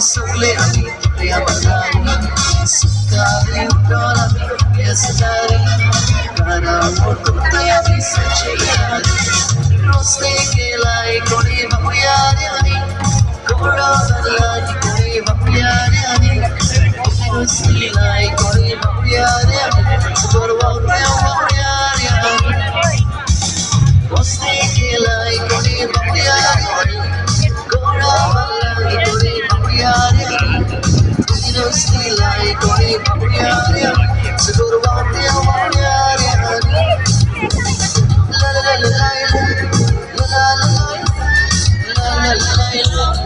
Sukle ami ya bagari sukari udara ya sadari kana moto ya bisacheyani roste ke lai koni bapyari ani kora dalai koni bapyari ani roste lai koni bapyari ani korwa bapyari ani roste ke lai koni bapyari ani kora dalai koni bapyari ani Silai koi bapyari segoro bapyari la la la la la la la la la la la